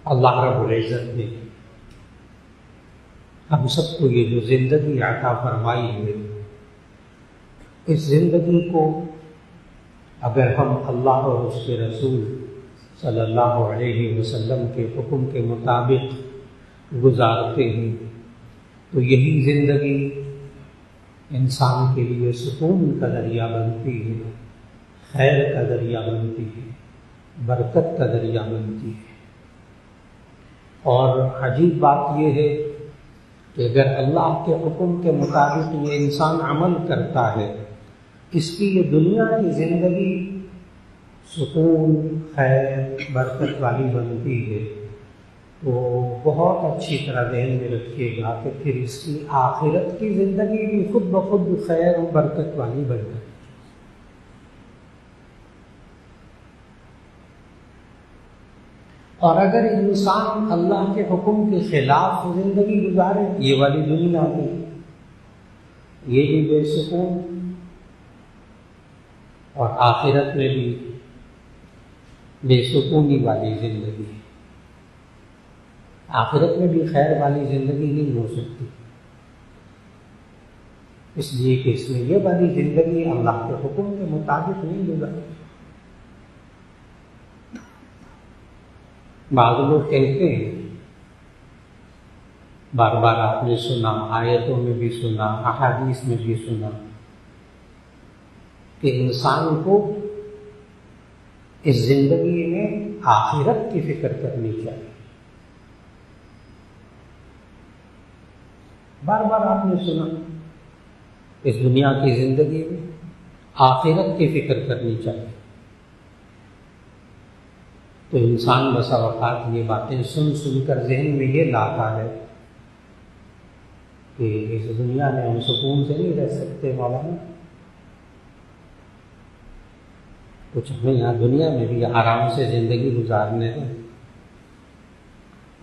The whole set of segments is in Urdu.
اللہ رب العزت نے ہم سب کو یہ جو زندگی عطا فرمائی ہے، اس زندگی کو اگر ہم اللہ اور اس کے رسول صلی اللہ علیہ وسلم کے حکم کے مطابق گزارتے ہیں تو یہی زندگی انسان کے لیے سکون کا ذریعہ بنتی ہے، خیر کا ذریعہ بنتی ہے، برکت کا ذریعہ بنتی ہے۔ اور عجیب بات یہ ہے کہ اگر اللہ کے حکم کے مطابق یہ انسان عمل کرتا ہے، اس کی یہ دنیا کی زندگی سکون، خیر، برکت والی بنتی ہے، تو بہت اچھی طرح ذہن میں رکھیے گا کہ پھر اس کی آخرت کی زندگی بھی خود بخود خیر و برکت والی بن جائے۔ اور اگر انسان اللہ کے حکم کے خلاف زندگی گزارے، یہ والی دنیا میں یہ بھی بے سکون، اور آخرت میں بھی بے سکونی والی زندگی، آخرت میں بھی خیر والی زندگی نہیں ہو سکتی، اس لیے کہ اس میں یہ والی زندگی اللہ کے حکم کے مطابق نہیں گزاری۔ بعض لوگ کہتے ہیں، بار بار آپ نے سنا، آیتوں میں بھی سنا، احادیث میں بھی سنا، کہ انسان کو اس زندگی میں آخرت کی فکر کرنی چاہیے۔ بار بار آپ نے سنا اس دنیا کی زندگی میں آخرت کی فکر کرنی چاہیے، تو انسان بسا اوقات یہ باتیں سن سن کر ذہن میں یہ لاتا ہے کہ اس دنیا میں ہم سکون سے نہیں رہ سکتے، مولانا کچھ ہمیں یہاں دنیا میں بھی آرام سے زندگی گزارنے ہیں۔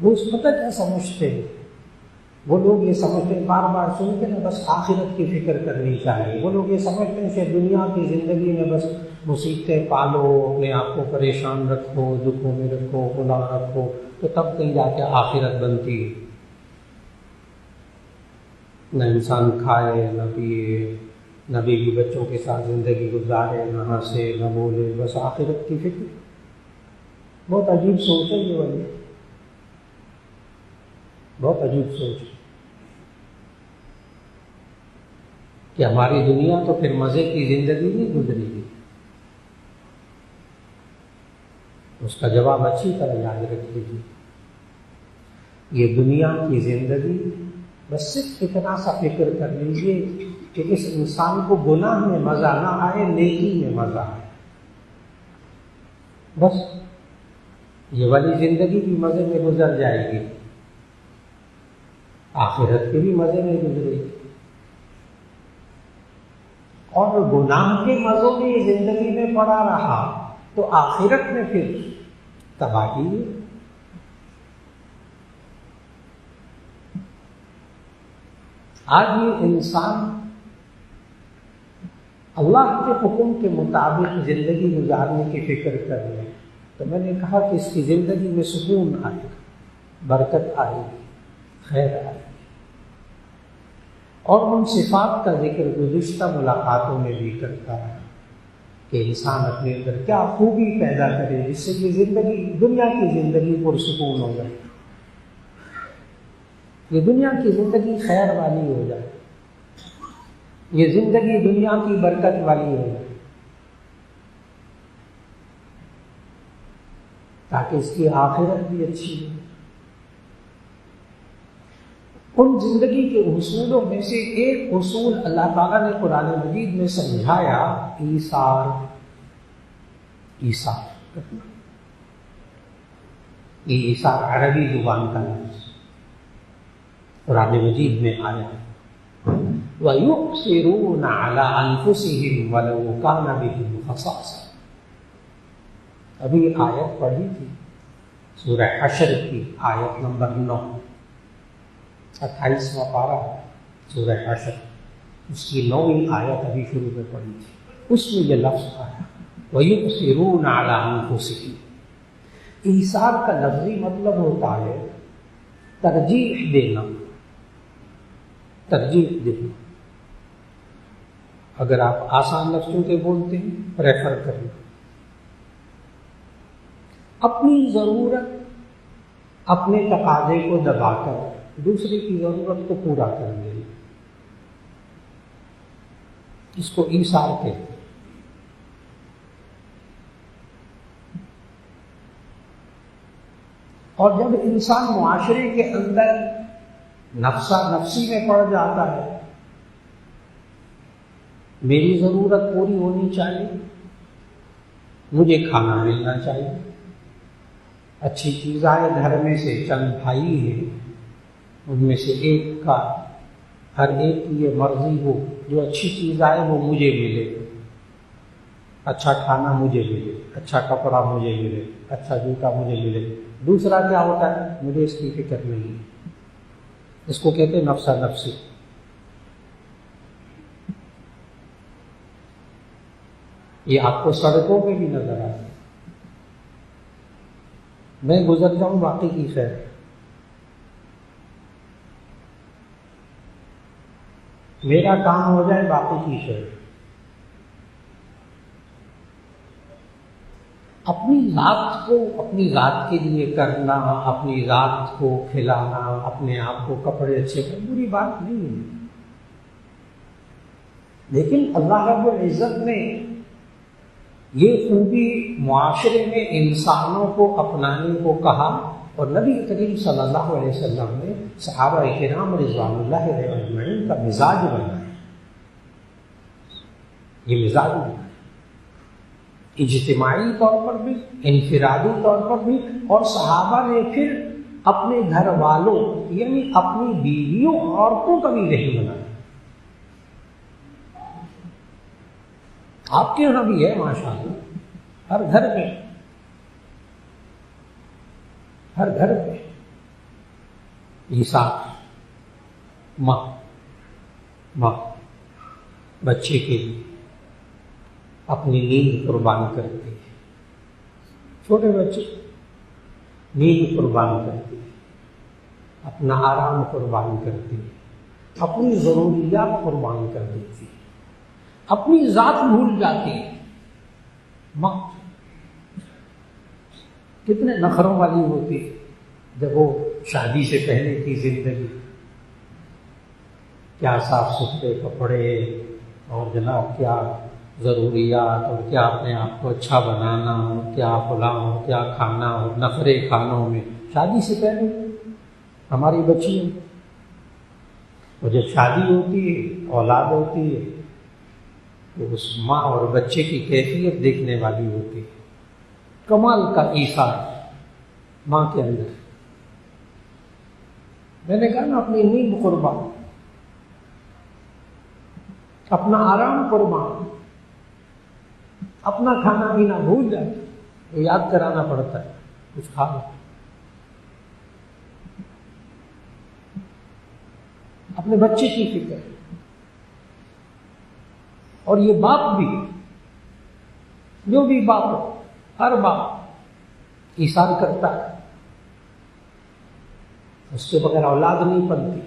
وہ اس پتہ کیا سمجھتے ہیں، وہ لوگ یہ سمجھتے ہیں، بار بار سن کے نا بس آخرت کی فکر کرنی چاہیے۔ وہ لوگ یہ سمجھتے ہیں کہ دنیا کی زندگی میں بس مصیبتیں پالو، اپنے آپ کو پریشان رکھو، دکھوں میں رکھو، غلا رکھو، تو تب کہیں جا کے آخرت بنتی ہے۔ نہ انسان کھائے، نہ پیے، نہ بیوی بچوں کے ساتھ زندگی گزارے، نہ ہنسے، نہ بولے، بس آخرت کی فکر۔ بہت عجیب سوچ ہے یہ والی، بہت عجیب سوچ ہے کہ ہماری دنیا تو پھر مزے کی زندگی نہیں گزرے گی۔ اس کا جواب اچھی طرح یاد رکھ لیجیے، یہ دنیا کی زندگی بس صرف اتنا سا فکر کر لیجیے کہ اس انسان کو گناہ میں مزہ نہ آئے، نیکی میں مزہ آئے، بس یہ والی زندگی بھی مزے میں گزر جائے گی، آخرت کے بھی مزے میں گزرے گی۔ اور گناہ کے مزوں میں یہ زندگی میں پڑا رہا تو آخرت میں پھر تباہی ہے۔ آج یہ انسان اللہ کے حکم کے مطابق زندگی گزارنے کی فکر کر رہے ہیں، تو میں نے کہا کہ اس کی زندگی میں سکون آئے گا، برکت آئے گی، خیر آئے گی۔ اور ان صفات کا ذکر گزشتہ ملاقاتوں میں بھی کرتا ہے کہ انسان اپنے اندر کیا خوبی پیدا کرے جس سے یہ زندگی، دنیا کی زندگی پرسکون ہو جائے، یہ دنیا کی زندگی خیر والی ہو جائے، یہ زندگی دنیا کی برکت والی ہو جائے، تاکہ اس کی آخرت بھی اچھی ہو۔ ان زندگی کے اصولوں میں سے ایک اصول اللہ تعالیٰ نے قرآن مجید میں سمجھایا، ایثار یہ ایثار عربی زبان کا لفظ قرآن مجید میں آیا، وَيُؤْثِرُونَ عَلَىٰ أَنفُسِهِمْ وَلَوْ كَانَ بِهِمْ خَصَاصَةٌ۔ ابھی آیت پڑھی تھی سورہ حشر کی آیت نمبر 9، 28واں پارہ سورہ حشر، اس کی 9ویں آیت ابھی شروع میں پڑھی تھی، اس میں یہ لفظ آیا، وَيُؤْثِرُونَ عَلَىٰ أَنفُسِهِمْ، ایثار کا لفظی مطلب ہوتا ہے ترجیح دینا، ترجیح دینا۔ اگر آپ آسان لفظوں کے بولتے ہیں، پریفر کریں، اپنی ضرورت، اپنے تقاضے کو دبا کر دوسرے کی ضرورت کو پورا کر دینا، اس کو ایثار کہتے ہیں۔ اور جب انسان معاشرے کے اندر نفسا نفسی میں پڑ جاتا ہے، میری ضرورت پوری ہونی چاہیے، مجھے کھانا ملنا چاہیے، اچھی چیز آئے، گھر میں سے چند بھائی ہیں، ان میں سے ایک کا، ہر ایک کی یہ مرضی ہو جو اچھی چیز آئے وہ مجھے ملے، اچھا کھانا مجھے ملے، اچھا کپڑا مجھے ملے، اچھا جوتا مجھے ملے۔ دوسرا کیا ہوتا ہے؟ مجھے اس کی فکر نہیں ہے، اس کو کہتے ہیں نفسا نفسی۔ یہ آپ کو سڑکوں پہ بھی نظر آتا ہے، میں گزر جاؤں باقی کی خیر، میرا کام ہو جائے باقی کی خیر۔ اپنی ذات کو اپنی ذات کے لیے کرنا، اپنی ذات کو کھلانا، اپنے آپ کو کپڑے اچھے کرنا بری بات نہیں ہے، لیکن اللہ رب العزت نے یہ خوبی معاشرے میں انسانوں کو اپنانے کو کہا، اور نبی کریم صلی اللہ علیہ وسلم نے صحابہ کرام رضوان اللہ علیہم اجمعین کا مزاج بنایا، یہ مزاج بنایا، اجتماعی طور پر بھی، انفرادی طور پر بھی، اور صحابہ نے پھر اپنے گھر والوں یعنی اپنی بیویوں عورتوں کا بھی یہی بنایا۔ آپ کے یہاں بھی ہے ماشاءاللہ، ہر گھر میں، ہر گھر میں ایثار، ماں بچے کے لیے اپنی نیند قربان کرتی ہے، چھوٹے بچے نیند قربان کرتی ہے، اپنا آرام قربان کرتی ہے، اپنی ضروریات قربان کر دیتی ہے، اپنی ذات بھول جاتی ہے۔ ماں کتنے نخروں والی ہوتی ہے جب وہ شادی سے پہلے کی زندگی، کیا صاف ستھرے کپڑے اور جناب کیا ضروریات، اور کیا اپنے آپ کو اچھا بنانا، اور کیا فلاں اور کیا کھانا، اور نخرے کھانوں میں شادی سے پہلے ہماری بچیاں، اور جب شادی ہوتی ہے، اولاد ہوتی ہے، تو اس ماں اور بچے کی کیفیت دیکھنے والی ہوتی ہے۔ کمال کا ایثار ماں کے اندر، میں نے کہا نا، اپنی نیند قربان، اپنا آرام قربان، اپنا کھانا پینا بھول جائے تو یاد کرانا پڑتا ہے کچھ کھا لو، اپنے بچے کی فکر۔ اور یہ باپ بھی، جو بھی باپ ہو، ہر باپ ایثار کرتا ہے، اس کے بغیر اولاد نہیں پلتی،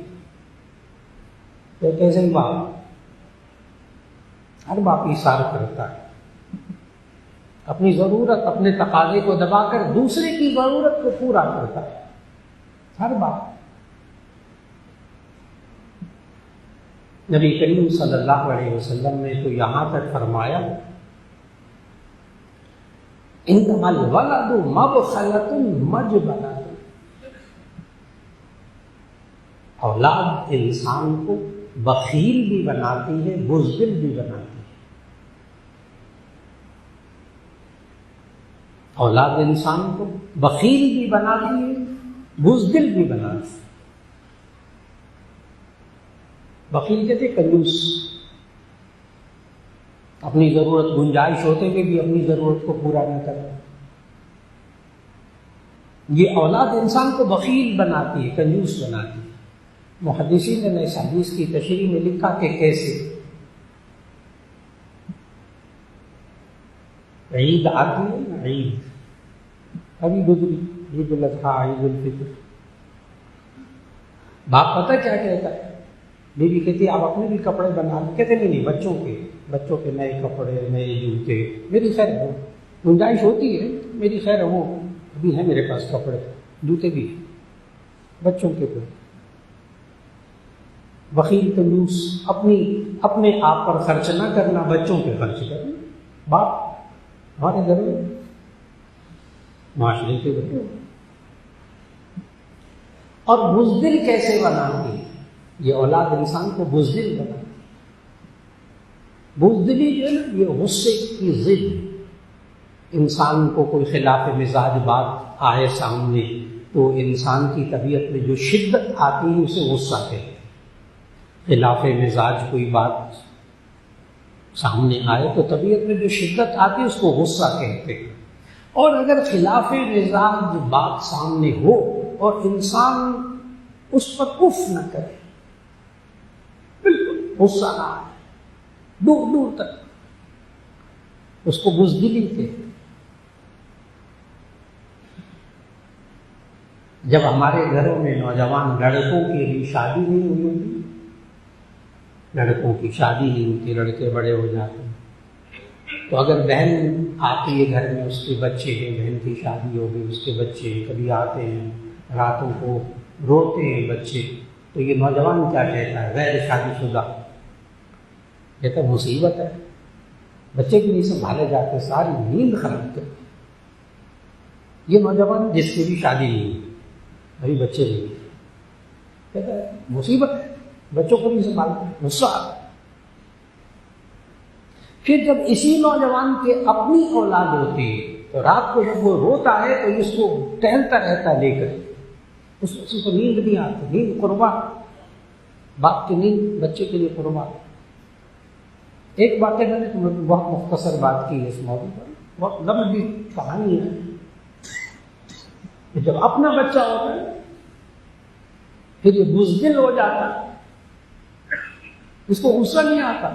تو کیسے ہی باپ، ہر باپ ایثار کرتا ہے، اپنی ضرورت، اپنے تقاضے کو دبا کر دوسرے کی ضرورت کو پورا کرتا ہے، ہر باپ۔ نبی کریم صلی اللہ علیہ وسلم نے تو یہاں تک فرمایا، انما الولد مبخلۃ مجبلۃ، اولاد انسان کو بخیل بھی بناتی ہے، بزدل بھی بناتی ہے۔ اولاد انسان کو بخیل بھی بناتی ہے، بزدل بھی بناتی ہے۔ بخیل کہتے کنجوس، اپنی ضرورت گنجائش ہوتے ہوئے بھی اپنی ضرورت کو پورا نہ کرتا۔ یہ اولاد انسان کو بخیل بناتی ہے، کنجوس بناتی ہے۔ محدثین نے اس حدیث کی تشریح میں لکھا کہ کیسے؟ عید آتی ہے نا، ابھی گزری عید الاضحیٰ، عید الفطر، باپ پتہ کیا کہتا ہے؟ بیوی کہتی ہے آپ اپنے بھی کپڑے بنا لیں، کہتے نہیں بچوں کے نئے کپڑے، نئے جوتے، میری خیر وہ گنجائش ہوتی ہے، میری خیر وہ ابھی ہے میرے پاس کپڑے جوتے بھی ہیں بچوں کے کوئی بخیل کنجوس، اپنے آپ پر خرچ نہ کرنا، بچوں پہ خرچ کرنا. باپ ہمارے گھر میں معاشرے کے بچے اور بزدل کیسے بناتی ہے یہ اولاد، انسان کو بزدل بناتی. بزدلی جو ہے نا یہ غصے کی ضد، انسان کو کوئی خلاف مزاج بات آئے سامنے تو انسان کی طبیعت میں جو شدت آتی ہے اسے غصہ کہتے ہیں. خلاف مزاج کوئی بات سامنے آئے تو طبیعت میں جو شدت آتی ہے اس کو غصہ کہتے ہیں. اور اگر خلاف مزاج بات سامنے ہو اور انسان اس پر اف نہ کرے، بالکل غصہ نہ آئے دور دور تک، اس کو بزدلی کہتے ہیں. جب ہمارے گھروں میں نوجوان لڑکوں کی بھی شادی نہیں ہوئی ہوتی، لڑکوں کی شادی نہیں ہوتی، لڑکے بڑے ہو جاتے ہیں، تو اگر بہن آتی ہے گھر میں، اس کے بچے ہیں، بہن کی شادی ہو گئی، اس کے بچے کبھی آتے ہیں راتوں کو روتے ہیں بچے، تو یہ نوجوان کیا کہتا ہے؟ غیر شادی شدہ کہتا ہے مصیبت ہے، بچے بھی نہیں سنبھالے جاتے، ساری نیند خراب کرتے. یہ نوجوان جس کی بھی شادی نہیں ہوئی، ابھی بچے نہیں، کہتا ہے مصیبت ہے، بچوں کو نہیں سنبھالتے، غصہ آتا ہے. پھر جب اسی نوجوان کے اپنی اولاد ہوتی ہے تو رات کو جب وہ روتا ہے تو اس کو ٹہلتا رہتا ہے لے کر، اس کو نیند نہیں آتی، نیند قربان، باپ کی نیند بچے کے لیے قربان. ایک بات ہے، میں نے تمہیں بہت مختصر بات کی ہے اس موضوع پر، بہت لمبی کہانی ہے. جب اپنا بچہ ہوتا ہے پھر یہ بزدل ہو جاتا ہے، اس کو غصہ نہیں آتا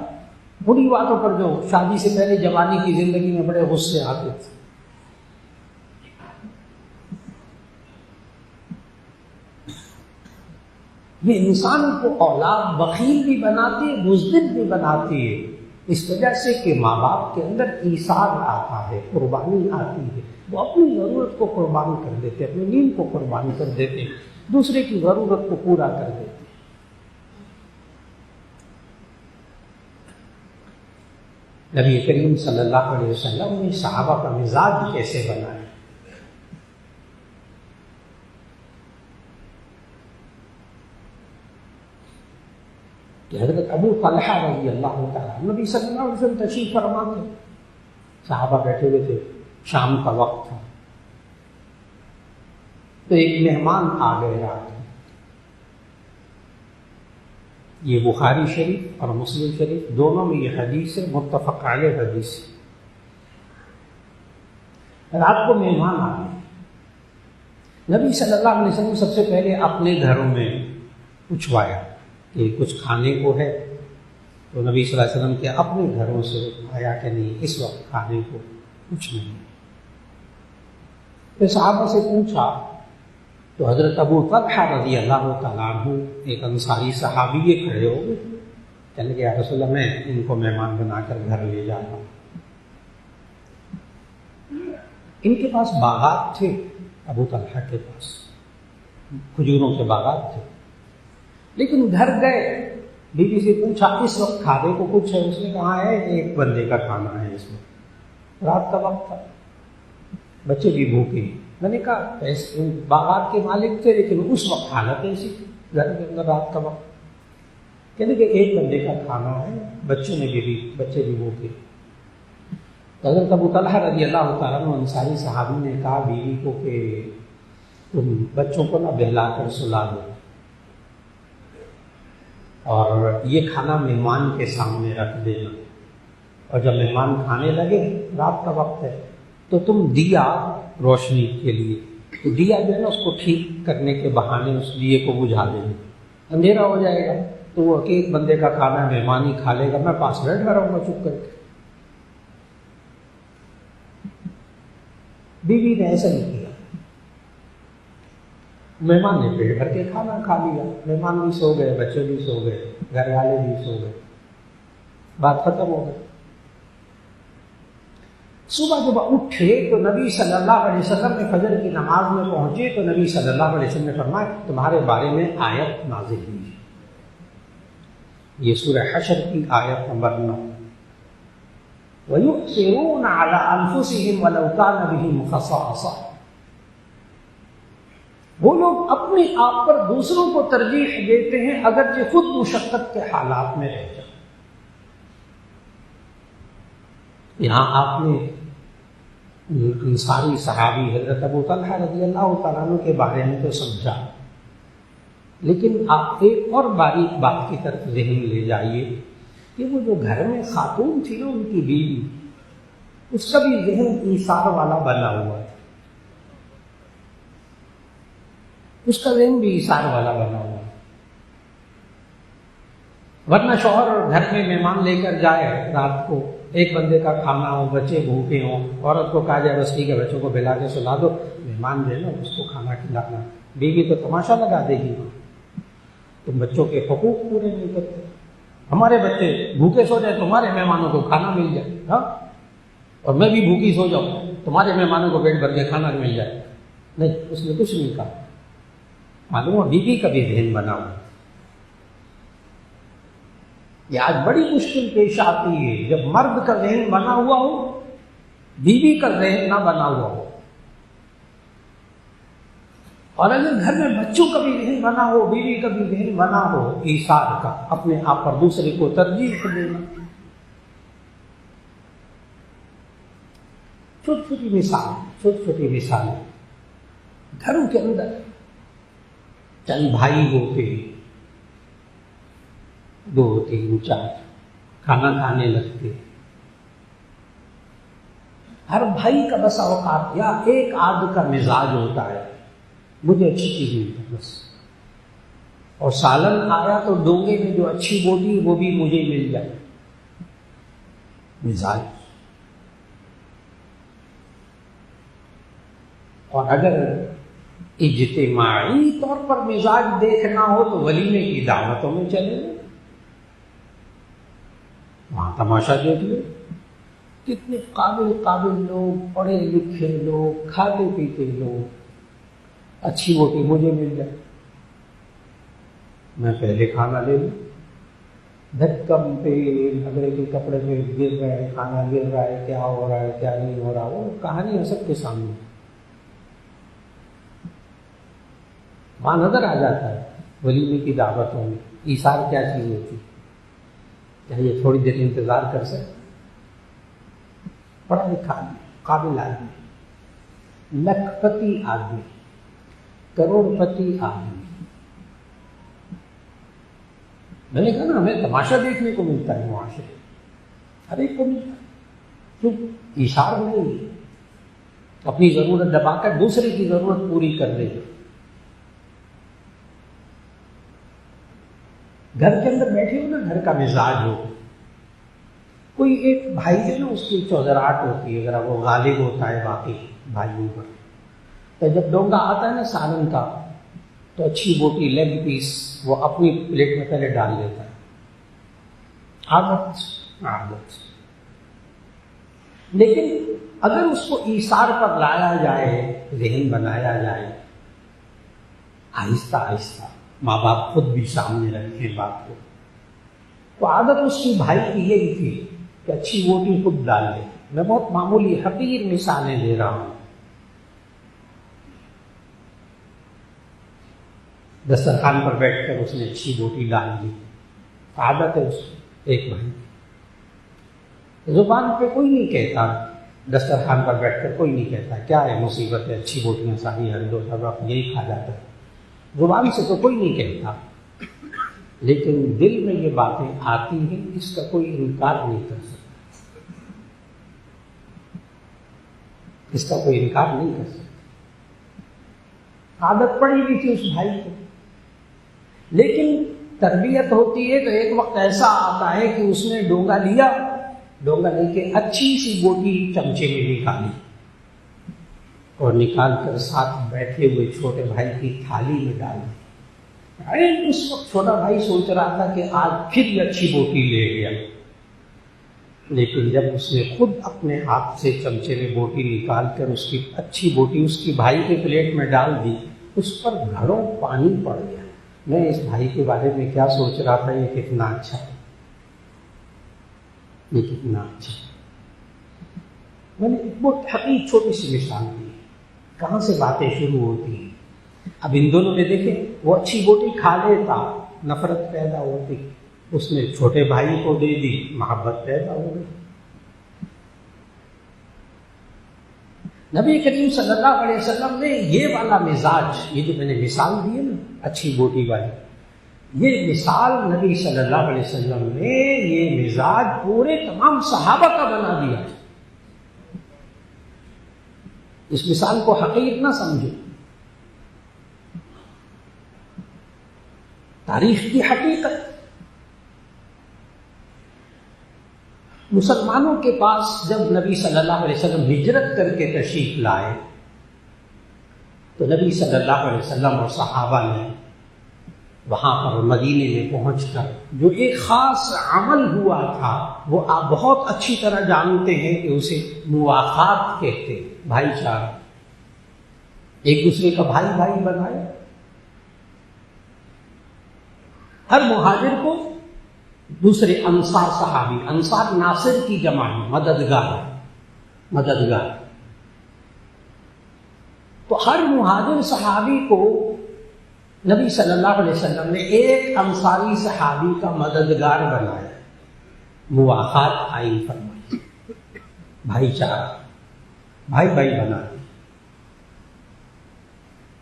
بری باتوں پر جو شادی سے پہلے جوانی کی زندگی میں بڑے غصے آتے تھے. یہ انسان کو اولاد بخیل بھی بناتی ہے، بزدل بھی بناتی ہے، اس وجہ سے کہ ماں باپ کے اندر ایثار آتا ہے، قربانی آتی ہے. وہ اپنی ضرورت کو قربان کر دیتے، اپنی نیند کو قربان کر دیتے، دوسرے کی ضرورت کو پورا کر دیتے. نبی کریم صلی اللہ علیہ وسلم نے صحابہ کا مزاج کیسے بنایا؟ کہ حضرت ابو طلحہ رضی اللہ تعالیٰ نبی صلی اللہ علیہ وسلم تشریف فرما تھے، صحابہ بیٹھے ہوئے تھے، شام کا وقت تھا، تو ایک مہمان آ گئے رات میں. یہ بخاری شریف اور مسلم شریف دونوں میں یہ حدیث ہے، متفق علیہ حدیث. رات کو مہمان آ گئے، نبی صلی اللہ علیہ وسلم سب سے پہلے اپنے گھروں میں پوچھوایا کہ کچھ کھانے کو ہے، تو نبی صلی اللہ علیہ وسلم کے اپنے گھروں سے آیا کہ نہیں اس وقت کھانے کو کچھ نہیں. پھر صحابہ سے پوچھا تو حضرت ابو طلحہ رضی اللہ تعالیٰ عنہ ایک انصاری صحابی کھڑے ہو گئے، کہنے کہ یا رسول اللہ میں ان کو مہمان بنا کر گھر لے جاتا ہوں. ان کے پاس باغات تھے، ابو طلحہ کے پاس کھجوروں کے باغات تھے، لیکن گھر گئے، بیوی سے پوچھا اس وقت کھانے کو کچھ ہے؟ اس نے کہا ہے ایک بندے کا کھانا ہے، اس میں رات کا وقت تھا، بچے بھی بھوکے. میں نے کہا باغات کے مالک تھے لیکن اس وقت حالت ایسی تھی گھر کے اندر رات کا وقت. کہتے کہ ایک بندے کا کھانا ہے، بچے بھی بھوکے. حضرت ابو طلحہ رضی اللہ تعالیٰ عنہ انصاری صحابی نے کہا بیوی کو کہ تم بچوں کو نہ بہلا کر سلا دو اور یہ کھانا مہمان کے سامنے رکھ دینا، اور جب مہمان کھانے لگے رات کا وقت ہے تو تم دیا روشنی کے لیے، تو دیا جو ہے نا اس کو ٹھیک کرنے کے بہانے اس دیے کو بجھا دینا، اندھیرا ہو جائے گا تو وہ ایک بندے کا کھانا مہمان ہی کھا لے گا، میں پاس بیٹھا رہوں گا چپ کر کے. بیوی نے ایسا ہی کیا، مہمان نے پیٹ بھر کے کھانا کھا لیا، مہمان بھی سو گئے، بچے بھی سو گئے، گھر والے بھی سو گئے، بات ختم ہو گئی۔ صبح جب اٹھے تو نبی صلی اللہ علیہ وسلم نے فجر کی نماز میں پہنچے تو نبی صلی اللہ علیہ وسلم نے فرمایا تمہارے بارے میں آیت نازل ہوئی ہے، یہ سورہ حشر کی آیت نمبر 9، وَيُؤْثِرُونَ عَلَىٰ أَنفُسِهِمْ وَلَوْ كَانَ بِهِمْ خَصَاصَةٌ، وہ لوگ اپنے آپ پر دوسروں کو ترجیح دیتے ہیں اگرچہ خود مشقت کے حالات میں رہ جائیں۔ یہاں آپ نے انصاری صحابی حضرت ابو طلحہ رضی اللہ تعالیٰ عنہ کے بارے میں تو سمجھا، لیکن آپ ایک اور باریک بات کی طرف ذہن لے جائیے کہ وہ جو گھر میں خاتون تھی نا ان کی بیوی، اس کا بھی ذہن ایثار والا بنا ہوا ہے، اس کا ذہن بھی ایثار والا بنا ہوا ہے، ورنہ شوہر گھر میں مہمان لے کر جائے، رات کو ایک بندے کا کھانا ہو، بچے بھوکے ہوں، عورت کو کہا جائے بس ٹھیک ہے بچوں کو بلا کے سلا دو، مہمان جو ہے نا اس کو کھانا کھلانا، بیوی تو تماشا لگا دے گی، تم بچوں کے حقوق پورے نہیں کرتے، ہمارے بچے بھوکے سو جائے تمہارے مہمانوں کو کھانا مل جائے، ہاں، اور میں بھی بھوکی سو جاؤں تمہارے مہمانوں کو پیٹ بھر کے کھانا مل جائے۔ نہیں، اس نے کچھ نہیں کہا، معلوم ہے بیوی کا بھی ذہن بنا ہوا۔ یہ آج بڑی مشکل پیش آتی ہے جب مرد کا ذہن بنا ہوا ہو، بیوی کا ذہن نہ بنا ہوا ہو، اور اگر گھر میں بچوں کا بھی ذہن بنا ہو، بیوی کا بھی ذہن بنا ہو، ایثار کا، اپنے آپ پر دوسرے کو ترجیح دینا۔ چھوٹی چھوٹی مثالیں گھروں کے اندر چند بھائی ہوتے، 2 3 4 کھانا کھانے لگتے، ہر بھائی کا بس اوقات یا ایک آدھ کا مزاج ہوتا ہے مجھے اچھی چیز ملتی بس، اور سالن آیا تو ڈونگے میں جو اچھی بوٹی وہ بھی مجھے مل جائے، مزاج۔ اور اگر اجتماعی طور پر مزاج دیکھنا ہو تو ولیمے کی دعوتوں میں چلے گئے، وہاں تماشا دیکھ لو، کتنے قابل لوگ، پڑھے لکھے لوگ، کھاتے پیتے لوگ، اچھی روٹی مجھے مل جائے، میں پہلے کھانا لے لوں، دھکم تیل اگلے کے کپڑے پہ گر رہا ہے، کھانا گر رہا ہے، کیا ہو رہا ہے کیا نہیں ہو رہا، وہ کہانی ہے سب کے سامنے، وہاں نظر آ جاتا ہے ولیمے کی دعوتوں میں ایثار کیا چیز ہوتی ہے۔ چاہیے تھوڑی دیر انتظار کر سکتے، پڑھا لکھا آدمی، قابل آدمی، لکھ پتی آدمی، کروڑ پتی آدمی، میں نے کہا نا ہمیں تماشا دیکھنے کو ملتا ہے معاشرے، ہر ایک کو ملتا ہے، کیوں ایثار نہیں، اپنی ضرورت دبا کر دوسرے کی ضرورت پوری کر رہے ہیں۔ گھر کے اندر بیٹھے ہو نا، گھر کا مزاج ہو، کوئی ایک بھائی ہے نا اس کی چودراہٹ ہوتی ہے، اگر وہ غالب ہوتا ہے باقی بھائیوں پر، تو جب ڈونگا آتا ہے نا سالن کا تو اچھی بوٹی لیگ پیس وہ اپنی پلیٹ میں پہلے ڈال لیتا ہے، عادت۔ لیکن اگر اس کو ایثار پر لایا جائے، ذہن بنایا جائے، آہستہ آہستہ، ماں باپ خود بھی سامنے رکھیں بات کو، تو عادت اس کی بھائی کی یہی تھی کہ اچھی روٹی خود ڈال لے۔ میں بہت معمولی حقیر مثالیں دے رہا ہوں۔ دسترخوان پر بیٹھ کر اس نے اچھی روٹی ڈال دی، عادت ہے اس ایک بھائی، زبان پہ کوئی نہیں کہتا، دسترخوان پر بیٹھ کر کوئی نہیں کہتا کیا ہے مصیبت ہے، اچھی روٹیاں ساری ہر دو سب یہی کھا جاتا ہے، زبان سے تو کوئی نہیں کہتا، لیکن دل میں یہ باتیں آتی ہیں، اس کا کوئی انکار نہیں کر سکتا، اس کا کوئی انکار نہیں کر سکتا۔ عادت پڑی ہوئی تھی اس بھائی کو، لیکن تربیت ہوتی ہے تو ایک وقت ایسا آتا ہے کہ اس نے ڈونگا لیا، ڈونگا لے کے اچھی سی بوٹی چمچے میں بھی کھا لی، اور نکال کر ساتھ بیٹھے ہوئے چھوٹے بھائی کی تھالی میں ڈال دی۔ اس وقت چھوٹا بھائی سوچ رہا تھا کہ آج پھر یہ اچھی بوٹی لے گیا، لیکن جب اس نے خود اپنے ہاتھ سے چمچے میں بوٹی نکال کر اس کی اچھی بوٹی اس کی بھائی کے پلیٹ میں ڈال دی، اس پر گھڑوں پانی پڑ گیا۔ میں اس بھائی کے بارے میں کیا سوچ رہا تھا، یہ کتنا اچھا ہے، یہ کتنا اچھا ہے۔ میں نے بہت حقیقی چھوٹی سی مثال دی، کہاں سے باتیں شروع ہوتی ہیں۔ اب ان دونوں نے دیکھے، وہ اچھی بوٹی کھا لیتا، نفرت پیدا ہوتی، اس نے چھوٹے بھائی کو دے دی، محبت پیدا ہو گئی۔ نبی کریم صلی اللہ علیہ وسلم نے یہ والا مزاج، یہ جو میں نے مثال دی ہے نا اچھی بوٹی والی، یہ مثال نبی صلی اللہ علیہ وسلم نے یہ مزاج پورے تمام صحابہ کا بنا دیا۔ اس مثال کو حقیقت نہ سمجھو، تاریخ کی حقیقت۔ مسلمانوں کے پاس جب نبی صلی اللہ علیہ وسلم ہجرت کر کے تشریف لائے تو نبی صلی اللہ علیہ وسلم اور صحابہ نے وہاں پر مدینے میں پہنچ کر جو ایک خاص عمل ہوا تھا، وہ آپ بہت اچھی طرح جانتے ہیں کہ اسے مواخات کہتے ہیں، بھائی چارہ، ایک دوسرے کا بھائی بھائی بنایا۔ ہر مہاجر کو دوسرے انصار صحابی، انصار ناصر کی جمع ہے، مددگار، مددگار، تو ہر مہاجر صحابی کو نبی صلی اللہ علیہ وسلم نے ایک انصاری صحابی کا مددگار بنایا، مواخات قائم فرمائی، بھائی چارہ، بھائی بھائی بنا دی۔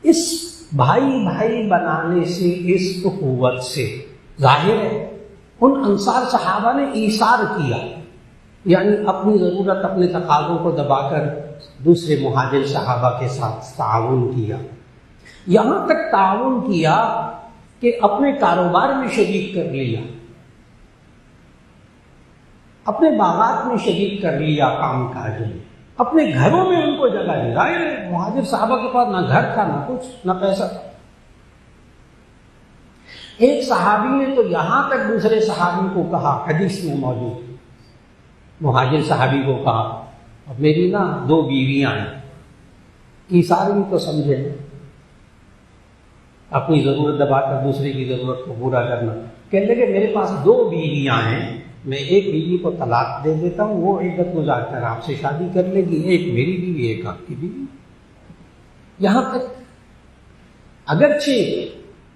اس بھائی بھائی بنانے سے، اس اخوت سے ظاہر ہے ان انصار صحابہ نے ایثار کیا، یعنی اپنی ضرورت، اپنے تقاضوں کو دبا کر دوسرے مہاجر صحابہ کے ساتھ تعاون کیا، یہاں تک تعاون کیا کہ اپنے کاروبار میں شریک کر لیا، اپنے باغات میں شریک کر لیا، کام کاج میں، اپنے گھروں میں ان کو جگہ دی۔ ظاہر ہے مہاجر صحابہ کے پاس نہ گھر تھا، نہ کچھ، نہ پیسہ تھا۔ ایک صحابی نے تو یہاں تک دوسرے صحابی کو کہا، حدیث میں موجود، مہاجر صحابی کو کہا، اب میری نا 2 بیویاں ہیں، ایثار بھی تو سمجھے، اپنی ضرورت دبا کر دوسرے کی ضرورت کو پورا کرنا۔ کہنے لگے میرے پاس 2 بیویاں ہیں، میں ایک بیوی کو طلاق دے دیتا ہوں، وہ عدت گزار کر آپ سے شادی کر لے گی، ایک میری بیوی، ایک آپ کی بیوی۔ یہاں تک اگرچہ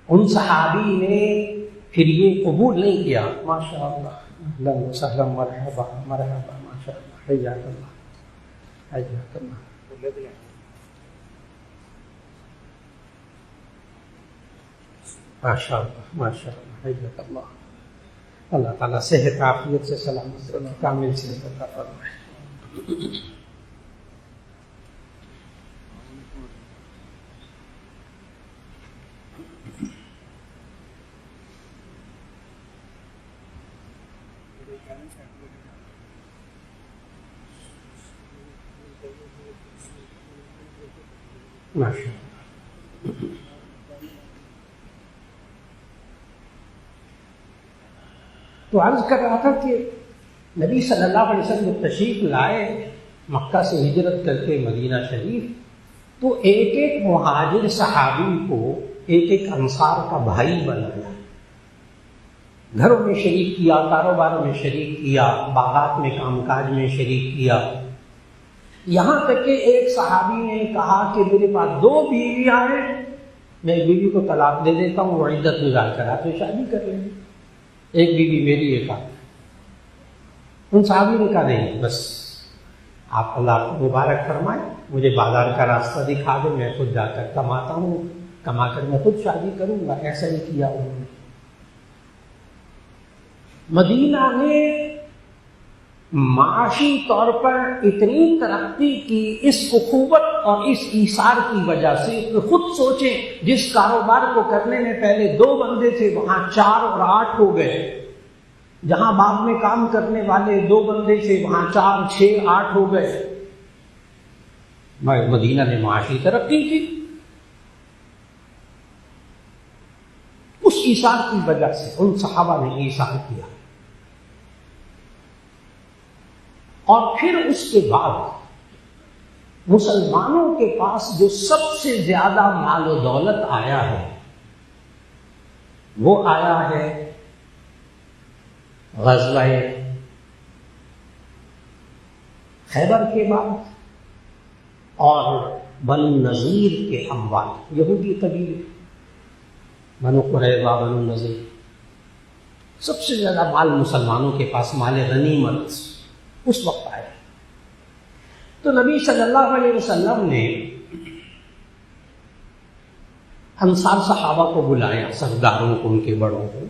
ان صحابی نے پھر یہ قبول نہیں کیا، ماشاء اللہ، اہلا وسہلا، مرحبا مرحبا، ماشاء اللہ، حیاک اللہ، حیاک اللہ، ماشاء اللہ، ماشاء اللہ، حیاک اللہ۔ اللہ تعالیٰ صحت عافیت سے سلامت رکھے، کامل صحت عطا فرمائے۔ ماشاء اللہ۔ تو عرض کر رہا تھا کہ نبی صلی اللہ علیہ وسلم جب تشریف لائے مکہ سے ہجرت کر کے مدینہ شریف، تو ایک ایک مہاجر صحابی کو ایک ایک انصار کا بھائی بنایا، گھروں میں شریک کیا، کاروباروں میں شریک کیا، باغات میں کام کاج میں شریک کیا، یہاں تک کہ ایک صحابی نے کہا کہ میرے پاس 2 بیویاں ہیں، میں ایک بیوی کو طلاق دے دیتا ہوں، وہ عدت گزار کر آپ سے شادی کر لیں گے، ایک بیوی میری، ایک آپ۔ ان صحابی نے کہا نہیں، بس آپ اللہ کو مبارک فرمائیں، مجھے بازار کا راستہ دکھا دیں، میں خود جا کر کماتا ہوں، کما کر میں خود شادی کروں گا۔ ایسا ہی کیا انہوں نے۔ مدینہ نے معاشی طور پر اتنی ترقی کی اس اخوت اور اس ایثار کی وجہ سے کہ خود سوچیں، جس کاروبار کو کرنے میں پہلے 2 بندے تھے، وہاں 4 اور 8 ہو گئے، جہاں باغ میں کام کرنے والے 2 بندے تھے، وہاں 4، 6، 8 ہو گئے، مدینہ میں معاشی ترقی کی، اس ایثار کی وجہ سے ان صحابہ نے ایثار کیا۔ اور پھر اس کے بعد مسلمانوں کے پاس جو سب سے زیادہ مال و دولت آیا ہے وہ آیا ہے غزوہ خیبر کے بعد اور بنو نذیر کے اموال، یہودی قبیلے بنو قریظہ، بنو نذیر، سب سے زیادہ مال مسلمانوں کے پاس مال غنیمت اس وقت آیا۔ تو نبی صلی اللہ علیہ وسلم نے انصار صحابہ کو بلایا، سرداروں کو، ان کے بڑوں کو،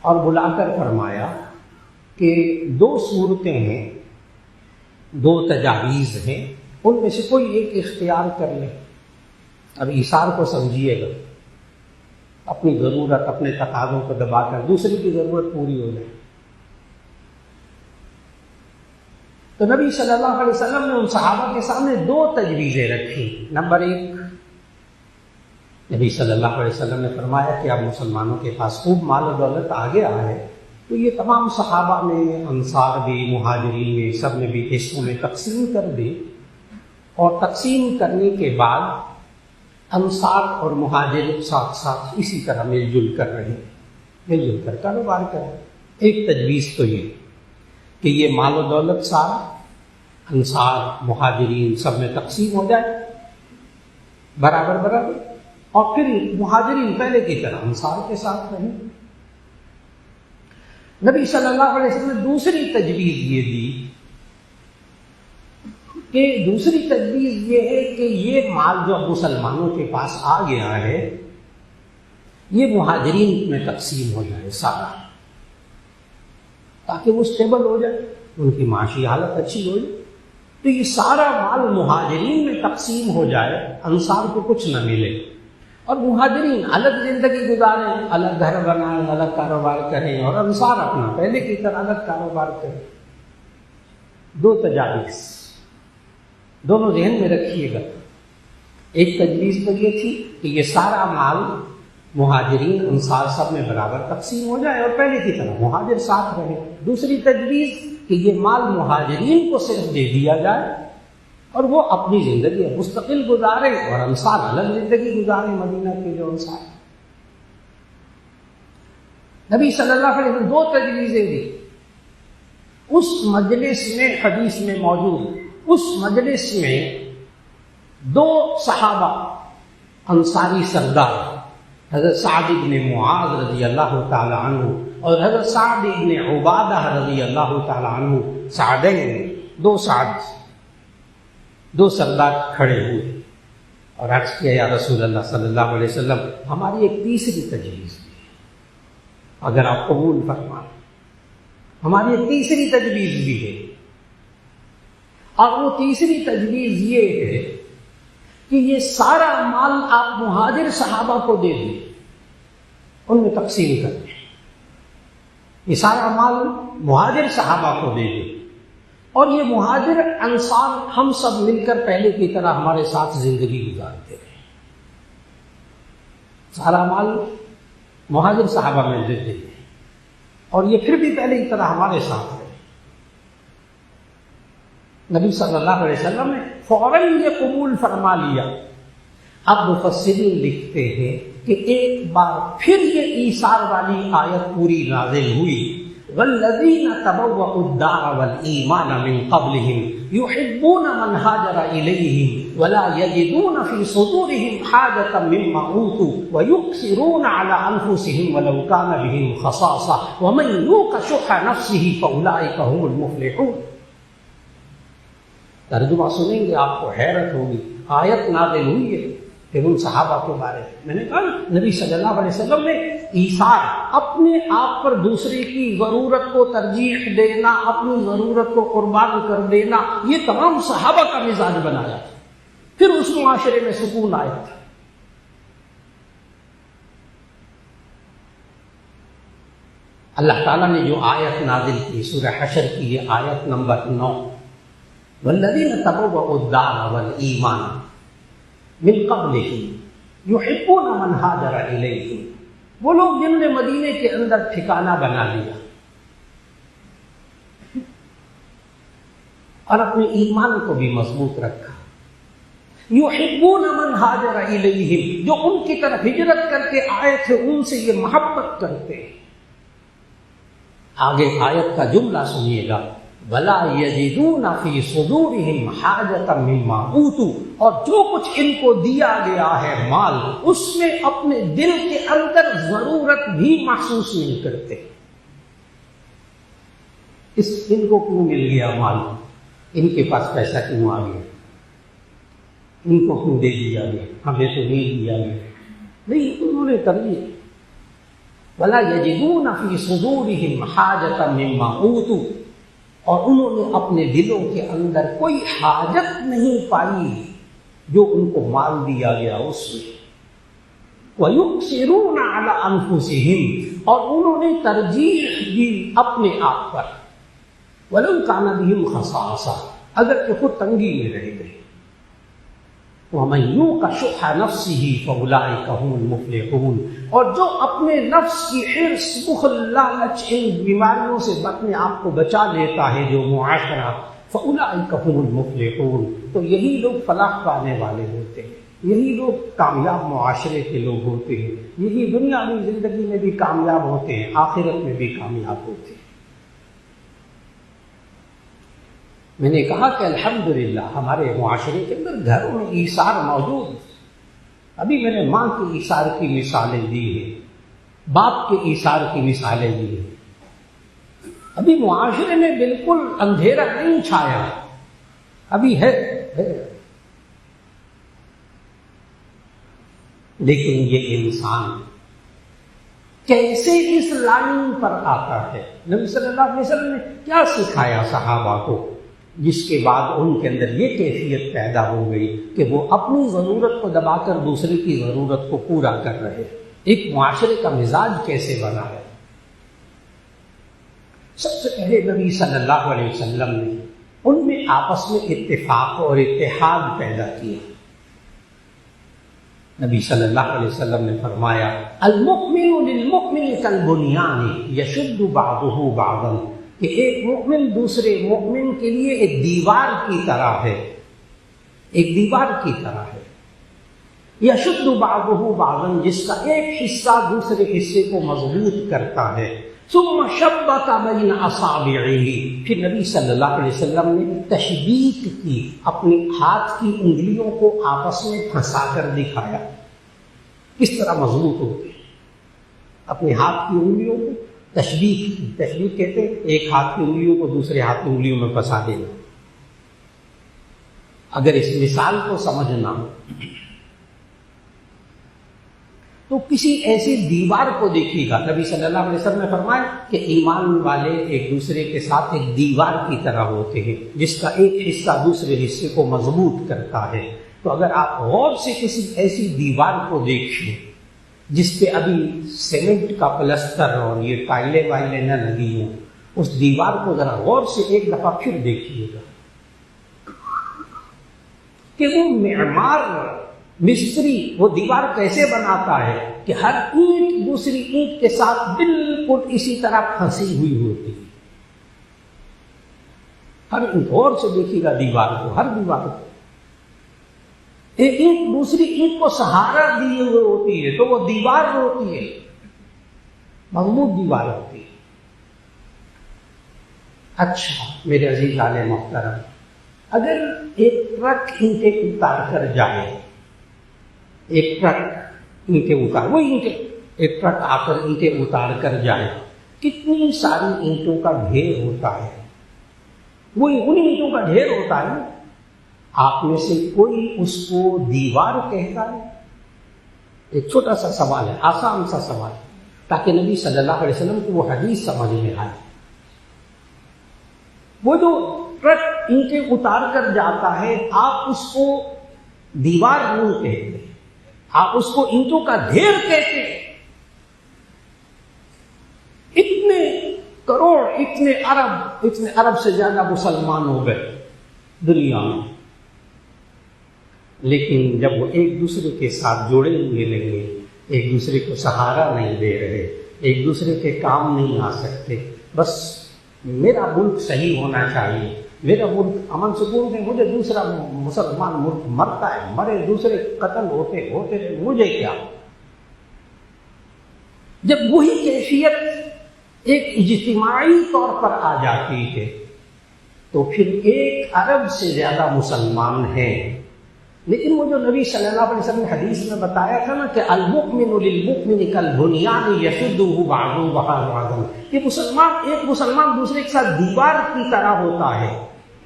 اور بلا کر فرمایا کہ دو صورتیں ہیں، دو تجاویز ہیں، ان میں سے کوئی ایک اختیار کر لیں۔ اب ایثار کو سمجھیے گا، اپنی ضرورت، اپنے تقاضوں کو دبا کر دوسری کی ضرورت پوری ہو جائے۔ تو نبی صلی اللہ علیہ وسلم نے ان صحابہ کے سامنے دو تجویزیں رکھی۔ نمبر ایک، نبی صلی اللہ علیہ وسلم نے فرمایا کہ اب مسلمانوں کے پاس خوب مال و دولت آ گیا ہے، تو یہ تمام صحابہ میں، انصار بھی، مہاجرین میں، سب نے بھی حصوں میں تقسیم کر دی، اور تقسیم کرنے کے بعد انصار اور مہاجر ساتھ ساتھ اسی طرح مل جل کر رہے، مل جل کر کاروبار کریں۔ ایک تجویز تو یہ کہ یہ مال و دولت سارا انصار، مہاجرین سب میں تقسیم ہو جائے برابر برابر، اور پھر مہاجرین پہلے کی طرح انصار کے ساتھ رہیں۔ نبی صلی اللہ علیہ وسلم نے دوسری تجویز یہ دی کہ دوسری تجویز یہ ہے کہ یہ مال جو اب مسلمانوں کے پاس آ گیا ہے یہ مہاجرین میں تقسیم ہو جائے سارا، تاکہ وہ اسٹیبل ہو جائے، ان کی معاشی حالت اچھی ہو جائے۔ تو یہ سارا مال مہاجرین میں تقسیم ہو جائے، انصار کو کچھ نہ ملے، اور مہاجرین الگ زندگی گزاریں، الگ گھر بنائیں، الگ کاروبار کریں، اور انصار اپنا پہلے کی طرح الگ کاروبار کریں۔ دو تجاویز دونوں ذہن میں رکھیے گا۔ ایک تجویز تو یہ تھی کہ یہ سارا مال مہاجرین انصار سب میں برابر تقسیم ہو جائے اور پہلے کی طرح مہاجر ساتھ رہے۔ دوسری تجویز کہ یہ مال مہاجرین کو صرف دے دیا جائے اور وہ اپنی زندگی مستقل گزارے، اور انصار الگ زندگی گزارے، مدینہ کے جو انصار۔ نبی صلی اللہ علیہ وسلم دو تجویزیں دی۔ اس مجلس میں، حدیث میں موجود اس مجلس میں دو صحابہ انصاری سردار، حضرت سعد بن معاذ رضی اللہ تعالی عنہ اور حضرت سعد بن عبادہ رضی اللہ تعالی عنہ، سعدین، دو سردار کھڑے ہوئے اور عرض کیا، یا رسول اللہ صلی اللہ علیہ وسلم، ہماری ایک تیسری تجویز ہے، اگر آپ قبول فرمائیں، ہماری ایک تیسری تجویز بھی ہے، اور وہ تیسری تجویز یہ ہے کہ یہ سارا مال آپ مہاجر صحابہ کو دے دیں، ان میں تقسیم کر دیں، یہ سارا مال مہاجر صحابہ کو دے دیں، اور یہ مہاجر انصار ہم سب مل کر پہلے کی طرح ہمارے ساتھ زندگی گزارتے رہے، سارا مال مہاجر صحابہ میں دے دیں، اور یہ پھر بھی پہلے کی طرح ہمارے ساتھ رہے۔ نبی صلی اللہ علیہ وسلم نے فوراً یہ قبول فرما لیا۔ اب مفسرین لکھتے ہیں کہ ایک بار پھر یہ ایثار والی آیت پوری نازل ہوئی، والذین تبوأوا الدار والایمان من قبلهم يحبون من هاجر الیہم ولا یجدون فی صدورهم حاجة مما اوتوا ویؤثرون على انفسهم ولو كان بهم خصاصة ومن یوق شح نفسه فاولئک هم المفلحون۔ ترجمہ سنیں گے آپ کو حیرت ہوگی۔ آیت نازل ہوئی ہے پھر ان صحابہ کے بارے میں نے کہا نبی صلی اللہ علیہ وسلم نے ایثار، اپنے آپ پر دوسرے کی ضرورت کو ترجیح دینا، اپنی ضرورت کو قربان کر دینا، یہ تمام صحابہ کا مزاج بنایا تھا، پھر اس معاشرے میں سکون آیا تھا۔ اللہ تعالیٰ نے جو آیت نازل کی، سورہ حشر کی یہ آیت نمبر 9، والذین تبوؤا الدار والایمان من قبلہم یحبون من ہاجر الیہم، وہ لوگ جنہوں نے مدینے کے اندر ٹھکانہ بنا لیا اور اپنے ایمان کو بھی مضبوط رکھا، یحبون من ہاجر الیہم، جو ان کی طرف ہجرت کر کے آئے تھے ان سے یہ محبت کرتے ہیں۔ آگے آیت کا جملہ سنیے گا، وَلَا يَجِدُونَ فِي صُدُورِهِمْ حَاجَةً مِّمَّا أُوتُوا، اور جو کچھ ان کو دیا گیا ہے مال، اس میں اپنے دل کے اندر ضرورت بھی محسوس نہیں کرتے۔ ان کو کیوں مل گیا مال، ان کے پاس پیسہ کیوں آ گیا، ان کو کیوں دے دیا گیا، ہمیں تو نہیں دیا گیا، نہیں، انہوں نے ترجیح وَلَا يَجِدُونَ فِي صُدُورِهِمْ حَاجَةً مِّمَّا أُوتُوا، اور انہوں نے اپنے دلوں کے اندر کوئی حاجت نہیں پائی جو ان کو مال دیا گیا اس میں۔ وَيُؤْثِرُونَ عَلَىٰ أَنفُسِهِمْ، اور انہوں نے ترجیح دی اپنے آپ پر، وَلَوْ كَانَ بِهِمْ خَصَاصَةٌ، اگر کہ خود تنگی میں رہ گئے۔ وَمَن يُوقَ شُحَّ نَفْسِهِ فَأُولَٰئِكَ هُمُ الْمُفْلِحُونَ، اور جو اپنے نفس کی حرص، بخل، لالچ، ان بیماریوں سے اپنے آپ کو بچا لیتا ہے جو معاشرہ، فَأُولَٰئِكَ هُمُ الْمُفْلِحُونَ، تو یہی لوگ فلاح پانے والے ہوتے ہیں، یہی لوگ کامیاب معاشرے کے لوگ ہوتے ہیں، یہی دنیاوی زندگی میں بھی کامیاب ہوتے ہیں، آخرت میں بھی کامیاب ہوتے ہیں۔ میں نے کہا کہ الحمدللہ ہمارے معاشرے کے اندر گھروں میں ایثار موجود ہے۔ ابھی میں نے ماں کے ایثار کی مثالیں دی ہیں، باپ کے ایثار کی مثالیں دی ہیں۔ ابھی معاشرے میں بالکل اندھیرا نہیں چھایا، ابھی ہے، لیکن یہ انسان کیسے اس لائن پر آتا ہے؟ نبی صلی اللہ علیہ وسلم نے کیا سکھایا صحابہ کو، جس کے بعد ان کے اندر یہ کیفیت پیدا ہو گئی کہ وہ اپنی ضرورت کو دبا کر دوسرے کی ضرورت کو پورا کر رہے۔ ایک معاشرے کا مزاج کیسے بنا ہے؟ سب سے پہلے نبی صلی اللہ علیہ وسلم نے ان میں آپس میں اتفاق اور اتحاد پیدا کیا۔ نبی صلی اللہ علیہ وسلم نے فرمایا، المؤمن للمؤمن کالبنیان یشد بعضہ بعضا، کہ ایک مومن دوسرے مومن کے لیے ایک دیوار کی طرح ہے، ایک دیوار کی طرح ہے، یشد بعضہ بعضا، جس کا ایک حصہ دوسرے حصے کو مضبوط کرتا ہے۔ ثم شبک بین اصابعہ، پھر نبی صلی اللہ علیہ وسلم نے تشبیک کی، اپنی ہاتھ کی انگلیوں کو آپس میں پھنسا کر دکھایا کس طرح مضبوط ہوتے ہیں۔ اپنے ہاتھ کی انگلیوں کو تشبیک کی، تشبیک کہتے ہیں ایک ہاتھ کی انگلیوں کو دوسرے ہاتھ کی انگلیوں میں پھنسا دینا۔ اگر اس مثال کو سمجھنا ہو تو کسی ایسی دیوار کو دیکھیے گا، نبی صلی اللہ علیہ وسلم نے فرمایا کہ ایمان والے ایک دوسرے کے ساتھ ایک دیوار کی طرح ہوتے ہیں، جس کا ایک حصہ دوسرے حصے کو مضبوط کرتا ہے۔ تو اگر آپ غور سے کسی ایسی دیوار کو دیکھیں جس پہ ابھی سیمنٹ کا پلستر اور یہ ٹائلیں وائلیں نہ لگی ہوں، اس دیوار کو ذرا غور سے ایک دفعہ پھر دیکھیے گا کہ وہ معمار، مستری وہ دیوار کیسے بناتا ہے کہ ہر اینٹ دوسری اینٹ کے ساتھ بالکل اسی طرح پھنسی ہوئی ہوتی ہے۔ ہر غور سے دیکھیے گا دیوار کو، ہر دیوار کو ایک اینٹ دوسری اینٹ کو سہارا دیے ہوئے ہوتی ہے، تو وہ دیوار ہوتی ہے، مضبوط دیوار ہوتی ہے۔ اچھا میرے عزیز عالم محترم، اگر ایک ٹرک اینٹیں اتار کر جائے، ایک ٹرک اینٹیں اتار، وہ اینٹیں ایک ٹرک آ کر اینٹیں اتار کر جائے، کتنی ساری اینٹوں کا ڈھیر ہوتا ہے، وہ ان اینٹوں کا ڈھیر ہوتا ہے۔ آپ میں سے کوئی اس کو دیوار کہتا ہے؟ ایک چھوٹا سا سوال ہے، آسان سا سوال، تاکہ نبی صلی اللہ علیہ وسلم کو وہ حدیث سمجھ میں آئے۔ وہ جو ٹرک اینٹیں اتار کر جاتا ہے، آپ اس کو دیوار نہیں کہتے، آپ اس کو اینٹوں کا ڈھیر کہتے ہیں۔ اتنے کروڑ، اتنے ارب سے زیادہ مسلمان ہو گئے، دنیا میں، لیکن جب وہ ایک دوسرے کے ساتھ جوڑے ہوئے نہیں ہیں، ایک دوسرے کو سہارا نہیں دے رہے، ایک دوسرے کے کام نہیں آ سکتے، بس میرا ملک صحیح ہونا چاہیے، میرا ملک امن سکون میں، مجھے دوسرا مسلمان ملک مرتا ہے، مرے، دوسرے قتل ہوتے ہوتے رہے، مجھے کیا؟ جب وہی کیفیت ایک اجتماعی طور پر آ جاتی ہے تو پھر 1 ارب سے زیادہ مسلمان ہیں، لیکن وہ جو نبی صلی اللہ علیہ وسلم نے حدیث میں بتایا تھا نا کہ المؤمن للمؤمن کالبنیان یشدہ بعضہ بعضا، کہ ایک مسلمان دوسرے کے ساتھ دیوار کی طرح ہوتا ہے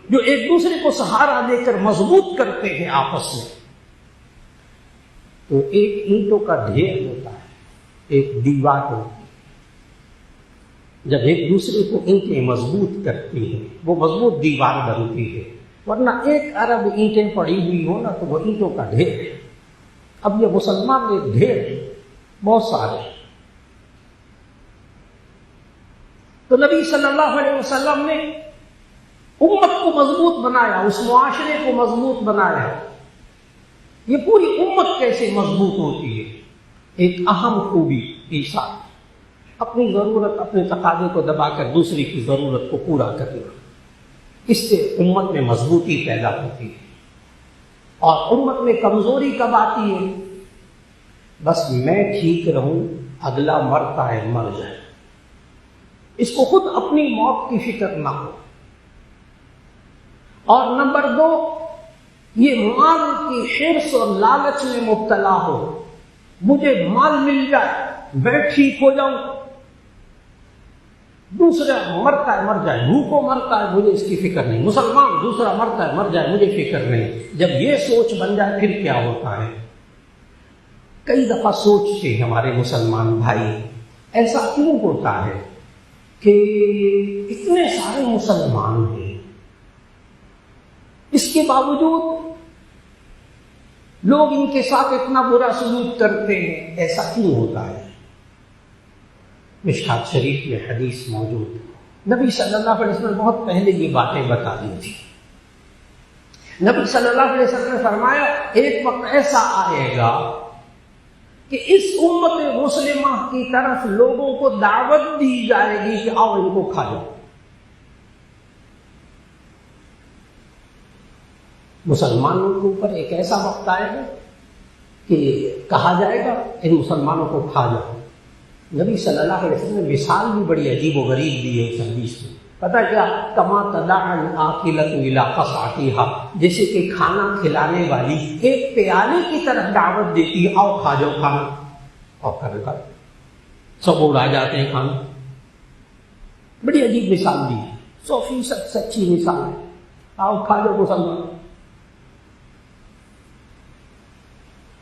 جو ایک دوسرے کو سہارا دے کر مضبوط کرتے ہیں آپس میں. تو ایک اینٹوں کا ڈھیر ہوتا ہے، ایک دیوار ہوتی ہے. جب ایک دوسرے کو اینٹیں مضبوط کرتی ہیں وہ مضبوط دیوار بنتی ہے، ورنہ 1 ارب اینٹیں پڑی ہوئی ہو نا تو وہ اینٹوں کا ڈھیر ہے. اب یہ مسلمان ایک ڈھیر ہے، بہت سارے. تو نبی صلی اللہ علیہ وسلم نے امت کو مضبوط بنایا، اس معاشرے کو مضبوط بنایا. یہ پوری امت کیسے مضبوط ہوتی ہے؟ ایک اہم خوبی ایثار، اپنی ضرورت، اپنے تقاضے کو دبا کر دوسری کی ضرورت کو پورا کرنا. اس سے امت میں مضبوطی پیدا ہوتی ہے. اور امت میں کمزوری کب آتی ہے؟ بس میں ٹھیک رہوں، اگلا مرتا ہے مر جائے، اس کو خود اپنی موت کی فکر نہ ہو. اور نمبر 2، یہ مال کی حرص اور لالچ میں مبتلا ہو، مجھے مال مل جائے، میں ٹھیک ہو جاؤں، دوسرا مرتا ہے مر جائے، بھوکوں مرتا ہے مجھے اس کی فکر نہیں، مسلمان دوسرا مرتا ہے مر جائے مجھے فکر نہیں. جب یہ سوچ بن جائے پھر کیا ہوتا ہے؟ کئی دفعہ سوچتے ہیں ہمارے مسلمان بھائی ایسا کیوں ہوتا ہے کہ اتنے سارے مسلمان ہیں، اس کے باوجود لوگ ان کے ساتھ اتنا برا سلوک کرتے ہیں، ایسا کیوں ہوتا ہے؟ مشکوٰۃ شریف میں حدیث موجود ہے، نبی صلی اللہ علیہ وسلم بہت پہلے یہ باتیں بتا دی تھی. نبی صلی اللہ علیہ وسلم نے فرمایا ایک وقت ایسا آئے گا کہ اس امت مسلمہ کی طرف لوگوں کو دعوت دی جائے گی کہ آؤ ان کو کھا جاؤ. مسلمانوں کے اوپر ایک ایسا وقت آئے گا کہ کہا جائے گا ان مسلمانوں کو کھا جاؤ. نبی صلی اللہ علیہ وسلم نے مثال بھی بڑی عجیب و غریب دی ہے اس حدیث میں. پتہ کیا؟ کما تدع العاقلۃ الی قصعتها، جیسے کہ کھانا کھلانے والی ایک پیالے کی طرف دعوت دیتی ہے، آؤ کھا جاؤ کھانا، اور کھانا سب اڑا جاتے ہیں کھانا. بڑی عجیب مثال دی ہے، 100% سچی مثال ہے. آؤ کھا جاؤ مسلمان.